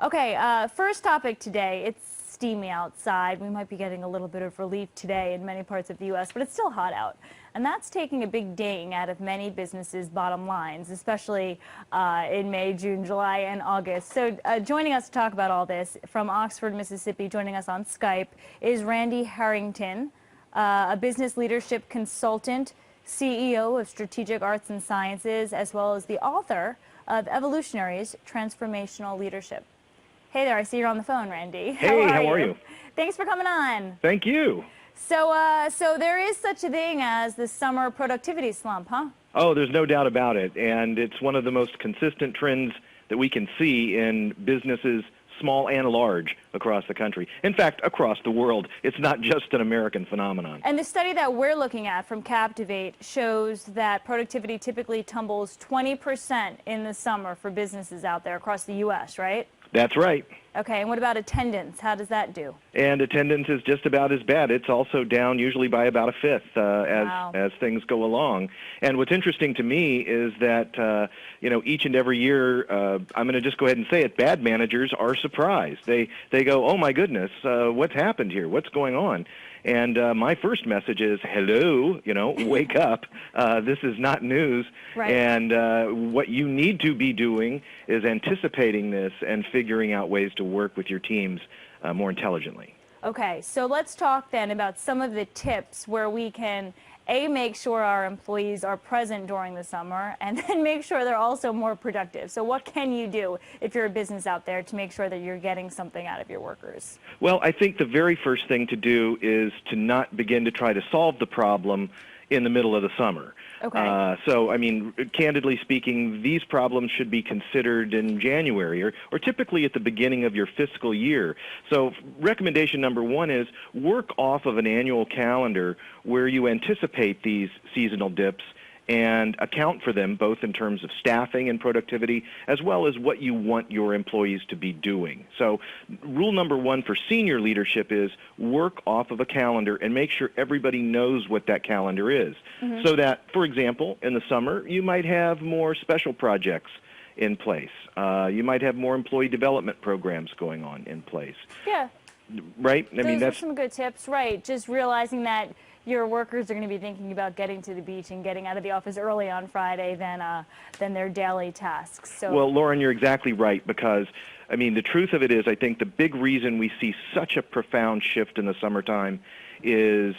Okay, first topic today. It's steamy outside. We might be getting a little bit of relief today in many parts of the U.S., but it's still hot out. And that's taking a big ding out of many businesses' bottom lines, especially in May, June, July, and August. So joining us to talk about all this from Oxford, Mississippi, joining us on Skype is Randy Harrington, a business leadership consultant, CEO of Strategic Arts and Sciences, as well as the author of Evolutionaries, Transformational Leadership. Hey there, I see you're on the phone, Randy. Hey, how are you? Thanks for coming on. Thank you. So there is such a thing as the summer productivity slump, huh? Oh, there's no doubt about it. And it's one of the most consistent trends that we can see in businesses, small and large, across the country. In fact, across the world. It's not just an American phenomenon. And the study that we're looking at from Captivate shows that productivity typically tumbles 20% in the summer for businesses out there across the U.S., right? That's right. Okay, and what about attendance? How does that do? And attendance is just about as bad. It's also down usually by about a fifth as things go along. And what's interesting to me is that, each and every year, I'm going to just go ahead and say it, bad managers are surprised. They go, oh, my goodness, what's happened here? What's going on? And my first message is, hello, wake up. This is not news. Right. And what you need to be doing is anticipating this and figuring out ways to work with your teams more intelligently. Okay, so let's talk then about some of the tips where we can, A, make sure our employees are present during the summer, and then make sure they're also more productive. So what can you do if you're a business out there to make sure that you're getting something out of your workers? Well, I think the very first thing to do is to not begin to try to solve the problem in the middle of the summer. Okay. Candidly speaking, these problems should be considered in January or typically at the beginning of your fiscal year. So recommendation number one is work off of an annual calendar where you anticipate these seasonal dips and account for them both in terms of staffing and productivity as well as what you want your employees to be doing. So rule number one for senior leadership is work off of a calendar and make sure everybody knows what that calendar is. Mm-hmm. So that, for example, in the summer, you might have more special projects in place. You might have more employee development programs going on in place. Yeah. Right? Those are some good tips, right? Just realizing that your workers are going to be thinking about getting to the beach and getting out of the office early on Friday than their daily tasks. So. Well, Lauren, you're exactly right because, the truth of it is I think the big reason we see such a profound shift in the summertime is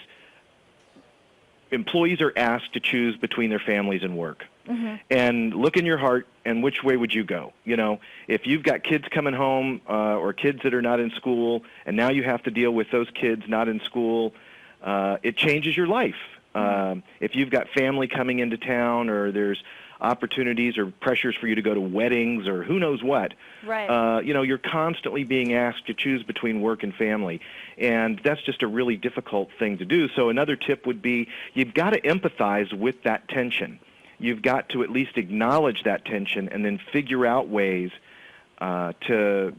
employees are asked to choose between their families and work. Mm-hmm. And look in your heart and which way would you go? If you've got kids coming home or kids that are not in school and now you have to deal with those kids not in school, it changes your life. If you've got family coming into town or there's opportunities or pressures for you to go to weddings or who knows what, right. You're constantly being asked to choose between work and family. And that's just a really difficult thing to do. So another tip would be you've got to empathize with that tension. You've got to at least acknowledge that tension and then figure out ways to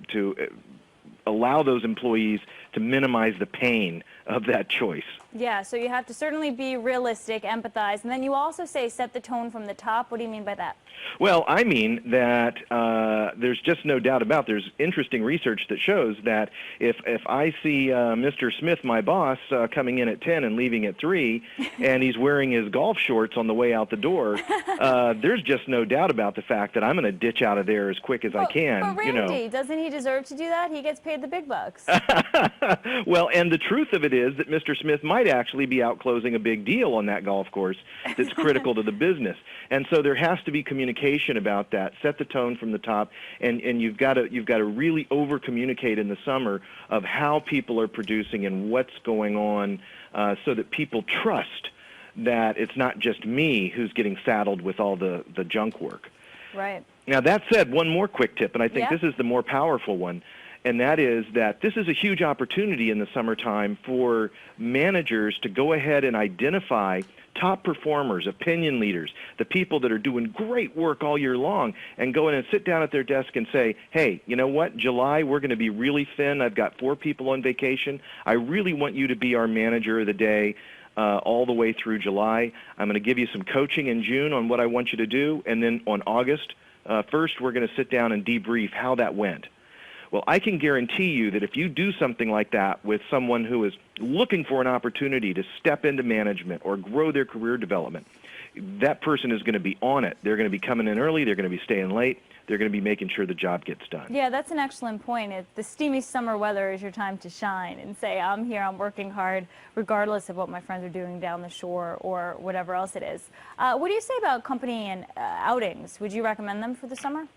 allow those employees to minimize the pain of that choice. Yeah, so you have to certainly be realistic, empathize, and then you also say set the tone from the top. What do you mean by that? Well, I mean that there's just no doubt about there's interesting research that shows that if I see Mr. Smith, my boss, coming in at 10 and leaving at 3, and he's wearing his golf shorts on the way out the door, there's just no doubt about the fact that I'm going to ditch out of there as quick as I can. But Randy, doesn't he deserve to do that? He gets paid the big bucks. Well, and the truth of it is that Mr. Smith might actually be out closing a big deal on that golf course that's critical to the business. And so there has to be communication about that. Set the tone from the top, and you've got to really over communicate in the summer of how people are producing and what's going on, so that people trust that it's not just me who's getting saddled with all the junk work. Right. Now that said, one more quick tip, and I think this is the more powerful one. And that is that this is a huge opportunity in the summertime for managers to go ahead and identify top performers, opinion leaders, the people that are doing great work all year long, and go in and sit down at their desk and say, hey, you know what, July, we're going to be really thin. I've got 4 people on vacation. I really want you to be our manager of the day all the way through July. I'm going to give you some coaching in June on what I want you to do, and then on August 1st, we're going to sit down and debrief how that went. Well, I can guarantee you that if you do something like that with someone who is looking for an opportunity to step into management or grow their career development, that person is going to be on it. They're going to be coming in early. They're going to be staying late. They're going to be making sure the job gets done. Yeah, that's an excellent point. The steamy summer weather is your time to shine and say, I'm here, I'm working hard, regardless of what my friends are doing down the shore or whatever else it is. What do you say about company and outings? Would you recommend them for the summer?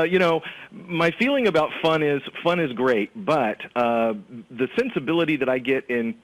You know, my feeling about fun is great, but the sensibility that I get in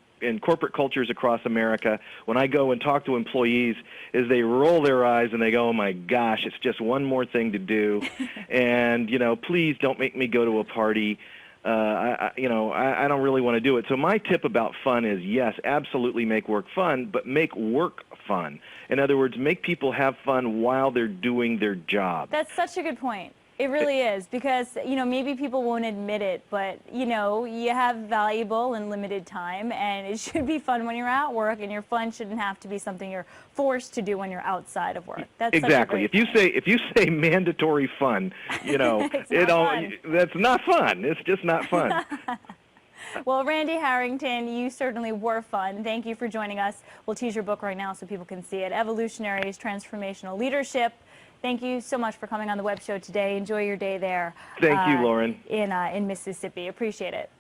corporate cultures across America, when I go and talk to employees, is they roll their eyes and they go, oh my gosh, it's just one more thing to do. And, you know, please don't make me go to a party. I don't really want to do it. So my tip about fun is, yes, absolutely make work fun, but make work fun. In other words, make people have fun while they're doing their job. That's such a good point. It really is, because, you know, maybe people won't admit it, but, you know, you have valuable and limited time, and it should be fun when you're at work, and your fun shouldn't have to be something you're forced to do when you're outside of work. That's exactly. Such a great if you say mandatory fun, you know, that's not fun. It's just not fun. Well, Randy Harrington, you certainly were fun. Thank you for joining us. We'll tease your book right now so people can see it. Evolutionaries, Transformational Leadership. Thank you so much for coming on the web show today. Enjoy your day there. Thank you, Lauren. In Mississippi. Appreciate it.